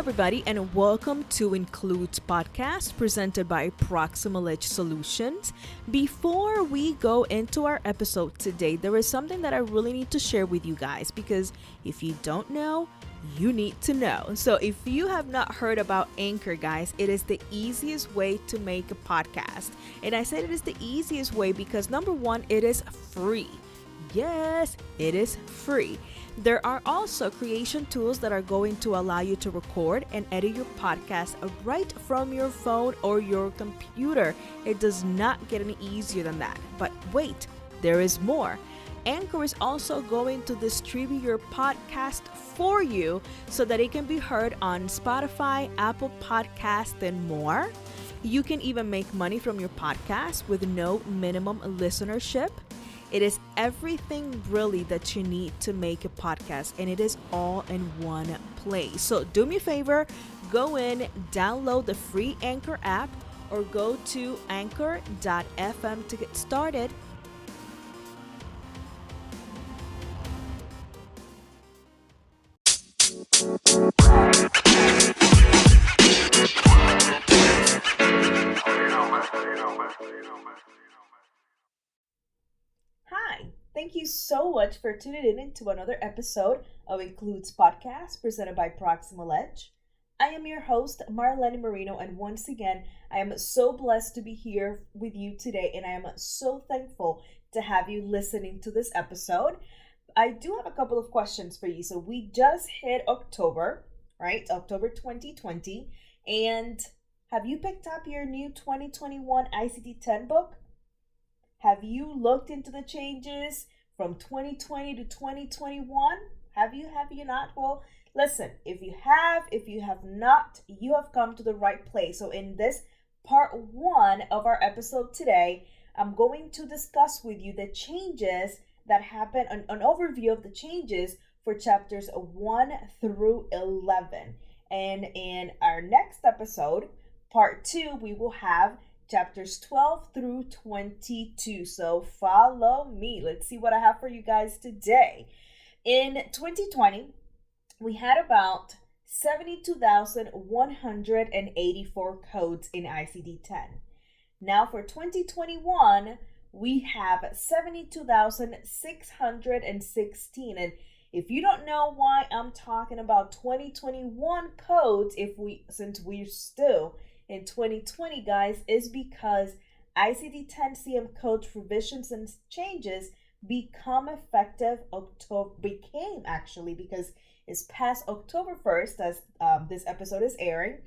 everybody, and welcome to Includes Podcast presented by Proximal Solutions. Before we go into our episode today, there is something that I really need to share with you guys, because if you don't know, you need to know. So if you have not heard about Anchor, guys, it is the easiest way to make a podcast. And I said it is the easiest way because number one, it is free. Yes, it is free. There are also creation tools that are going to allow you to record and edit your podcast right from your phone or your computer. It does not get any easier than that. But wait, there is more. Anchor is also going to distribute your podcast for you so that it can be heard on Spotify, Apple Podcasts, and more. You can even make money from your podcast with no minimum listenership. It is everything really that you need to make a podcast, and it is all in one place. So do me a favor, go in, download the free Anchor app, or go to anchor.fm to get started. Hi, thank you so much for tuning in to another episode of Includes Podcast presented by Proximal. I am your host, Marlegny Mourino, and once again, I am so blessed to be here with you today, and I am so thankful to have you listening to this episode. I do have a couple of questions for you. So we just hit October, right? October 2020, and have you picked up your new 2021 ICD-10 book? Have you looked into the changes from 2020 to 2021? Have you not? Well, listen, if you have not, you have come to the right place. So in this part one of our episode today, I'm going to discuss with you the changes that happen, an overview of the changes for chapters 1 through 11. And in our next episode, part 2, we will have chapters 12 through 22. So follow me. Let's see what I have for you guys today. In 2020, we had about 72,184 codes in ICD-10. Now for 2021, we have 72,616. And if you don't know why I'm talking about 2021 codes, since we're still in 2020, guys, is because ICD-10-CM code revisions and changes became effective because it's past October 1st, as this episode is airing,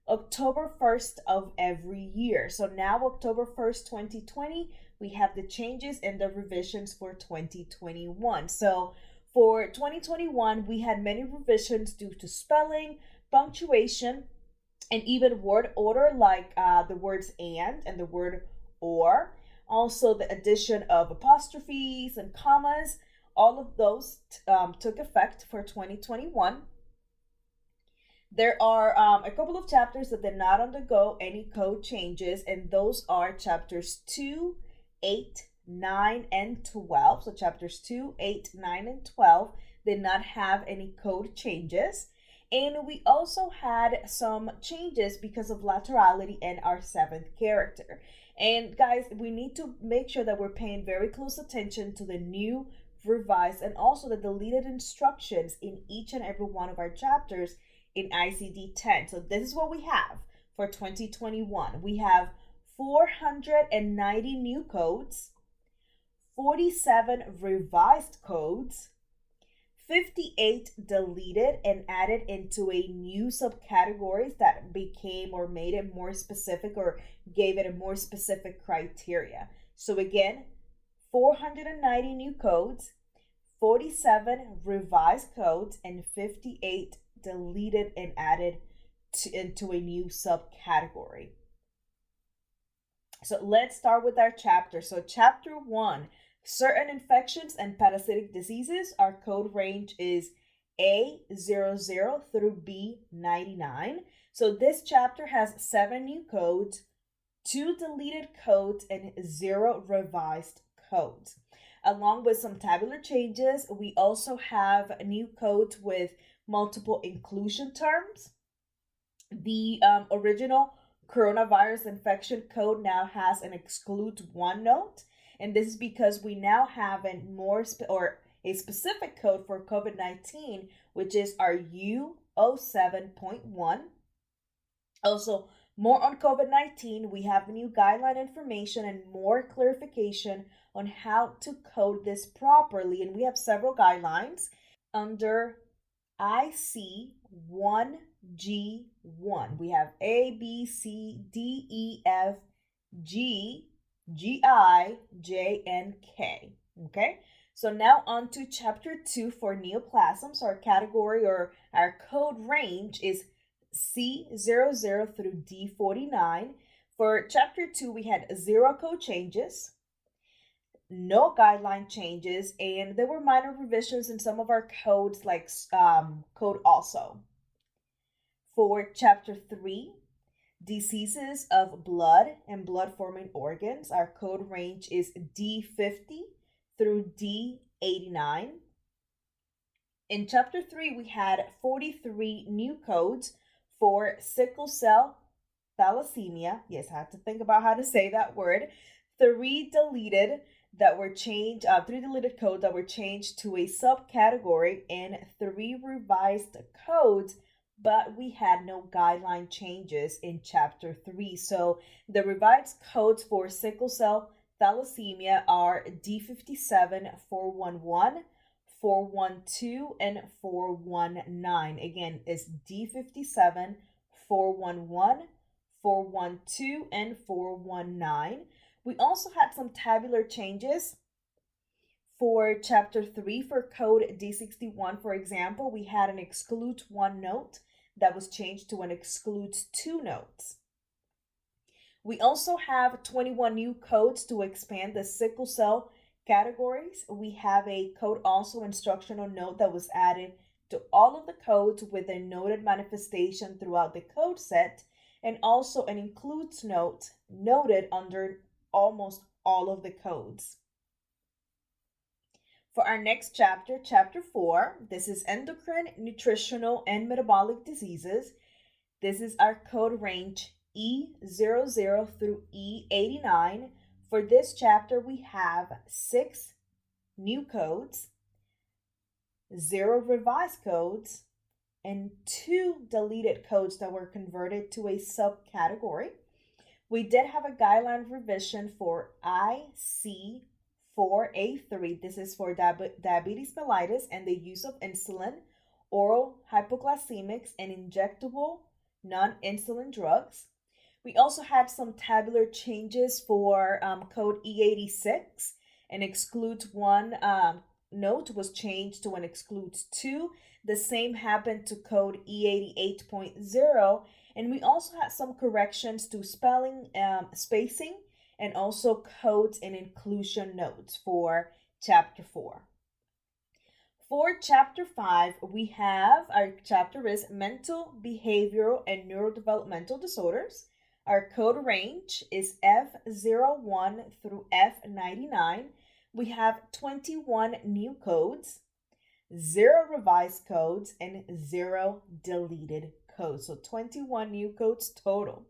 October 1st of every year. So now October 1st, 2020, we have the changes and the revisions for 2021. So for 2021, we had many revisions due to spelling, punctuation, and even word order, like the words and the word or. Also the addition of apostrophes and commas. All of those took effect for 2021. There are a couple of chapters that did not undergo any code changes, and those are chapters 2, 8, 9, and 12. So chapters 2, 8, 9, and 12 did not have any code changes. And we also had some changes because of laterality and our seventh character. And guys, we need to make sure that we're paying very close attention to the new, revised, and also the deleted instructions in each and every one of our chapters in ICD-10. So this is what we have for 2021. We have 490 new codes, 47 revised codes, 58 deleted and added into a new subcategories that became or made it more specific or gave it a more specific criteria. So again, 490 new codes, 47 revised codes, and 58 deleted and added into a new subcategory. So let's start with our chapter. So chapter 1, certain infections and parasitic diseases. Our code range is A00 through B99. So this chapter has 7 new codes, 2 deleted codes, and 0 revised codes. Along with some tabular changes, we also have new codes with multiple inclusion terms, The original coronavirus infection code now has an excludes one note, and this is because we now have a specific code for COVID-19, which is our U07.1. Also, more on COVID-19, we have new guideline information and more clarification on how to code this properly, and we have several guidelines under IC1G1. We have A, B, C, D, E, F, G, G, I, J, and K. Okay, so now on to chapter 2 for neoplasms. Our category or our code range is C00 through D49. For chapter 2, we had 0 code changes, no guideline changes, and there were minor revisions in some of our codes, like code also. For chapter 3, diseases of blood and blood forming organs, our code range is D50 through D89. In chapter 3, we had 43 new codes for sickle cell thalassemia. Yes, I had to think about how to say that word. 3 deleted codes that were changed to a subcategory, and 3 revised codes, but we had no guideline changes in chapter 3. So the revised codes for sickle cell thalassemia are D57, 411, 412, and 419. Again, it's D57, 411, 412, and 419. We also had some tabular changes for chapter 3. For code D61, for example, we had an excludes one note that was changed to an excludes two notes. We also have 21 new codes to expand the sickle cell categories. We have a code also instructional note that was added to all of the codes with a noted manifestation throughout the code set, and also an includes note noted under almost all of the codes. For our next chapter, chapter 4, this is endocrine, nutritional, and metabolic diseases. This is our code range E00 through E89. For this chapter, we have 6 new codes, 0 revised codes, and 2 deleted codes that were converted to a subcategory. We did have a guideline revision for IC4A3. This is for diabetes mellitus and the use of insulin, oral hypoglycemics, and injectable non-insulin drugs. We also had some tabular changes for code E86. An excludes one note was changed to an excludes two. The same happened to code E88.0. And we also had some corrections to spelling, spacing, and also codes and inclusion notes for chapter 4. For chapter 5, we have, our chapter is mental, behavioral, and neurodevelopmental disorders. Our code range is F01 through F99. We have 21 new codes, 0 revised codes, and 0 deleted codes. So 21 new codes total.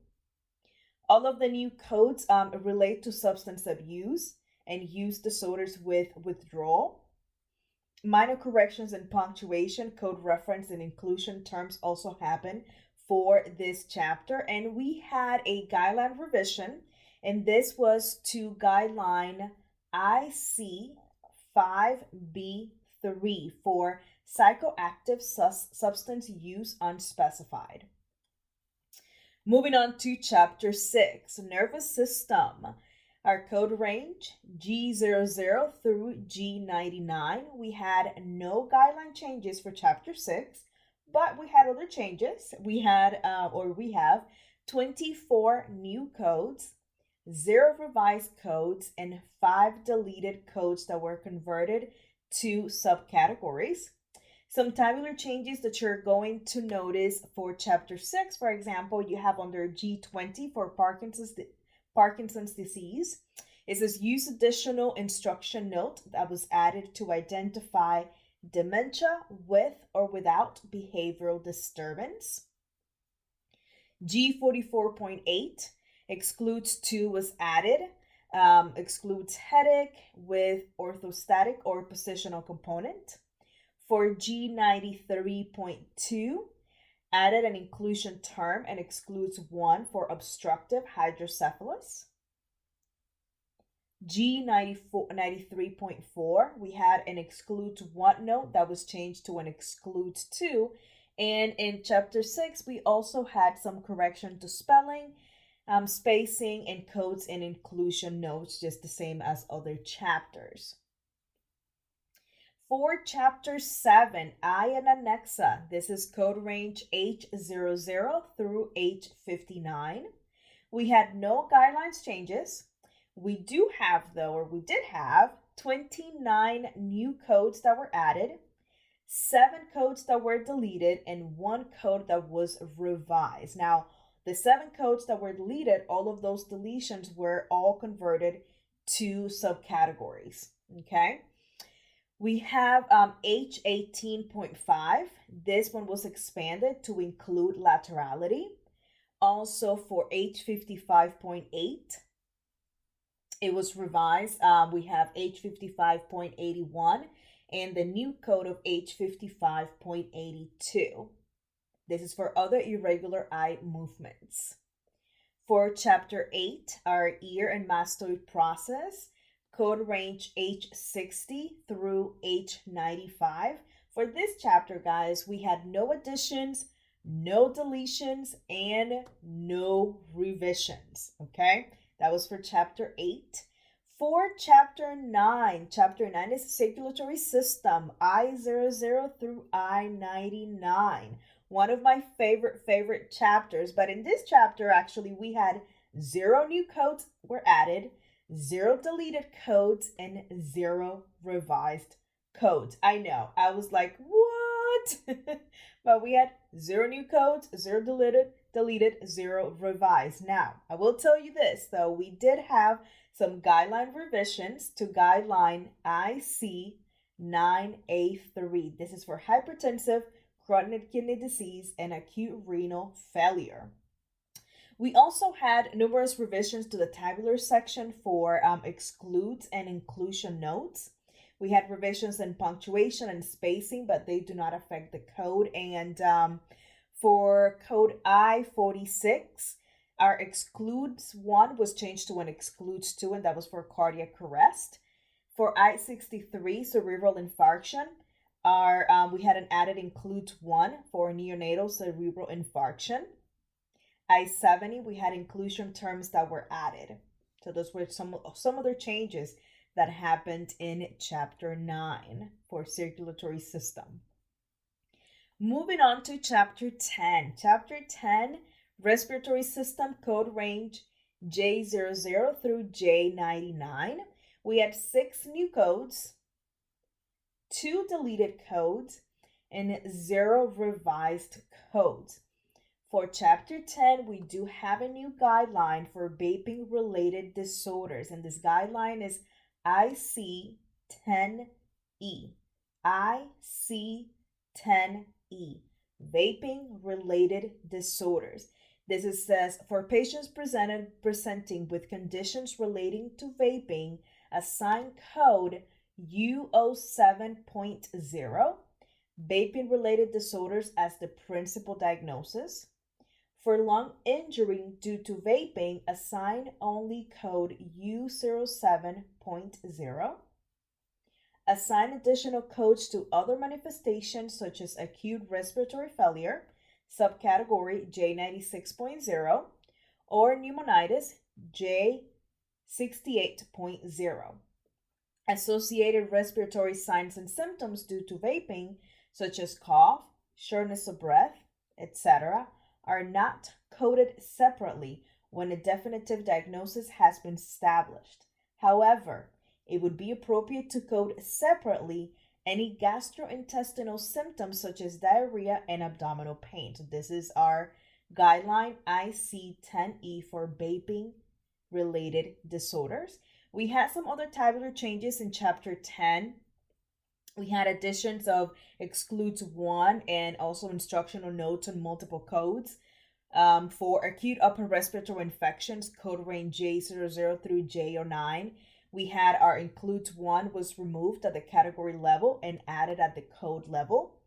All of the new codes relate to substance abuse and use disorders with withdrawal. Minor corrections in punctuation, code reference, and inclusion terms also happen for this chapter. And we had a guideline revision, and this was to guideline IC5B3 for psychoactive substance use unspecified. Moving on to chapter 6, nervous system. Our code range, G00 through G99. We had no guideline changes for chapter 6, but we had other changes. We have 24 new codes, 0 revised codes, and 5 deleted codes that were converted to subcategories. Some tabular changes that you're going to notice for chapter 6, for example, you have under G20 for Parkinson's disease. It says use additional instruction note that was added to identify dementia with or without behavioral disturbance. G44.8, excludes 2 was added. Excludes headache with orthostatic or positional component. For G93.2, added an inclusion term and excludes 1 for obstructive hydrocephalus. G93.4, we had an excludes 1 note that was changed to an excludes 2. And in chapter 6, we also had some correction to spelling, spacing, and codes and inclusion notes, just the same as other chapters. For chapter 7, I and Anexa, this is code range H00 through H59. We had no guidelines changes. We did have 29 new codes that were added, 7 codes that were deleted, and 1 code that was revised. Now, the 7 codes that were deleted, all of those deletions were all converted to subcategories, okay? We have H18.5. This one was expanded to include laterality. Also for H55.8, it was revised. We have H55.81 and the new code of H55.82. This is for other irregular eye movements. For chapter 8, our ear and mastoid process, code range H60 through H95. For this chapter, guys, we had no additions, no deletions, and no revisions, okay? That was for chapter 8. For chapter 9 is circulatory system, I00 through I99. One of my favorite chapters, but in this chapter, actually, we had 0 new codes were added, 0 deleted codes, and 0 revised codes. I know, I was like, what? But we had 0 new codes, 0 deleted, 0 revised. Now, I will tell you this, though, we did have some guideline revisions to guideline IC9A3. This is for hypertensive, chronic kidney disease, and acute renal failure. We also had numerous revisions to the tabular section for excludes and inclusion notes. We had revisions in punctuation and spacing, but they do not affect the code. And for code I46, our excludes 1 was changed to an excludes 2, and that was for cardiac arrest. For I63, cerebral infarction, we had an added includes 1 for neonatal cerebral infarction. I70, we had inclusion terms that were added. So those were some other changes that happened in chapter 9 for circulatory system. Moving on to chapter 10. Chapter 10, respiratory system, code range J00 through J99. We had 6 new codes, 2 deleted codes, and 0 revised codes. For chapter 10, we do have a new guideline for vaping related disorders, and this guideline is IC-10-E. IC-10-E, vaping related disorders. This says for patients presenting with conditions relating to vaping, assign code U07.0, vaping related disorders as the principal diagnosis. For lung injury due to vaping, assign only code U07.0. Assign additional codes to other manifestations such as acute respiratory failure, subcategory J96.0, or pneumonitis J68.0. Associated respiratory signs and symptoms due to vaping, such as cough, shortness of breath, etc., are not coded separately when a definitive diagnosis has been established. However, it would be appropriate to code separately any gastrointestinal symptoms such as diarrhea and abdominal pain. So this is our guideline IC-10-E for vaping related disorders. We had some other tabular changes in chapter 10. We had additions of excludes 1 and also instructional notes on multiple codes. For acute upper respiratory infections, code range J00 through J09, we had our includes 1 was removed at the category level and added at the code level.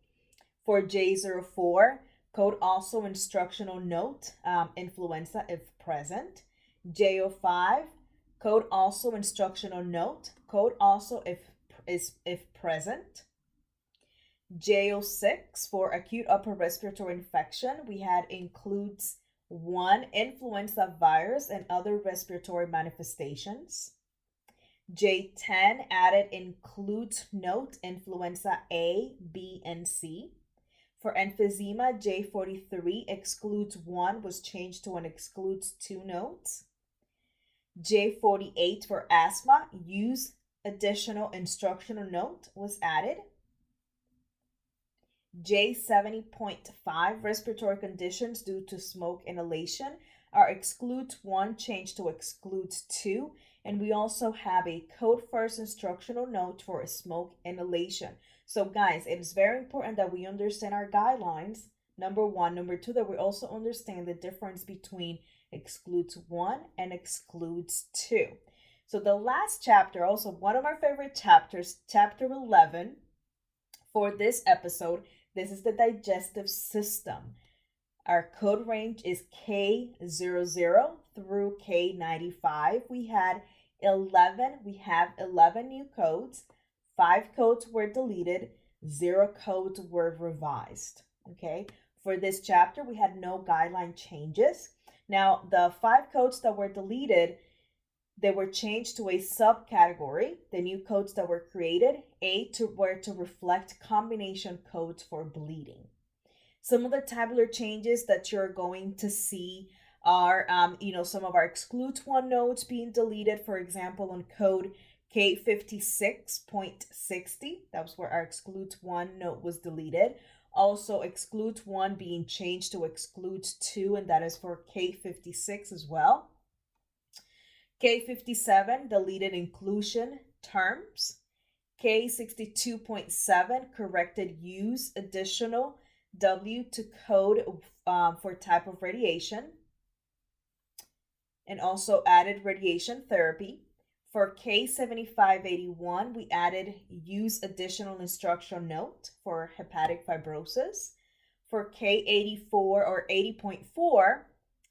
For J04, code also instructional note, influenza if present. J05, code also instructional note, code also if present. J06, for acute upper respiratory infection, we had includes 1 influenza virus and other respiratory manifestations. J10 added includes note influenza A, B, and C. For emphysema, J43 excludes 1 was changed to an excludes 2 notes. J48 for asthma, use additional instructional note was added. J70.5 respiratory conditions due to smoke inhalation, our excludes 1 changed to excludes 2. And we also have a code first instructional note for a smoke inhalation. So guys, it is very important that we understand our guidelines, number 1. Number 2, that we also understand the difference between excludes 1 and excludes 2. So the last chapter, also one of our favorite chapters, chapter 11 for this episode, this is the digestive system. Our code range is K00 through K95. We have 11 new codes. 5 codes were deleted, 0 codes were revised. Okay, for this chapter, we had no guideline changes. Now, the 5 codes that were deleted, they were changed to a subcategory. The new codes that were created, were to reflect combination codes for bleeding. Some of the tabular changes that you're going to see are, some of our excludes 1 nodes being deleted. For example, on code K56.60, that was where our excludes 1 note was deleted. Also, excludes 1 being changed to excludes 2, and that is for K56 as well. K57, deleted inclusion terms. K62.7, corrected use additional W to code for type of radiation, and also added radiation therapy. For K7581, we added use additional instructional note for hepatic fibrosis. For K84 or 80.4,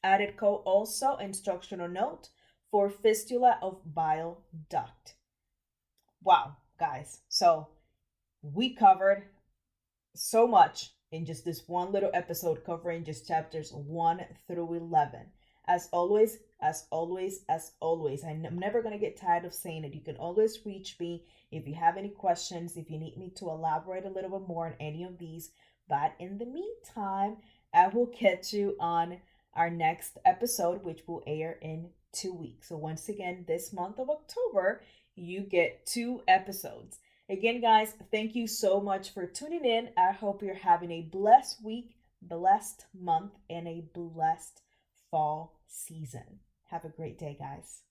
added code also instructional note for fistula of bile duct. Wow, guys. So we covered so much in just this one little episode, covering just chapters 1 through 11. As always, I'm never going to get tired of saying it. You can always reach me if you have any questions, if you need me to elaborate a little bit more on any of these. But in the meantime, I will catch you on our next episode, which will air in 2 weeks. So once again, this month of October, you get 2 episodes. Again, guys, thank you so much for tuning in. I hope you're having a blessed week, blessed month, and a blessed fall season. Have a great day, guys.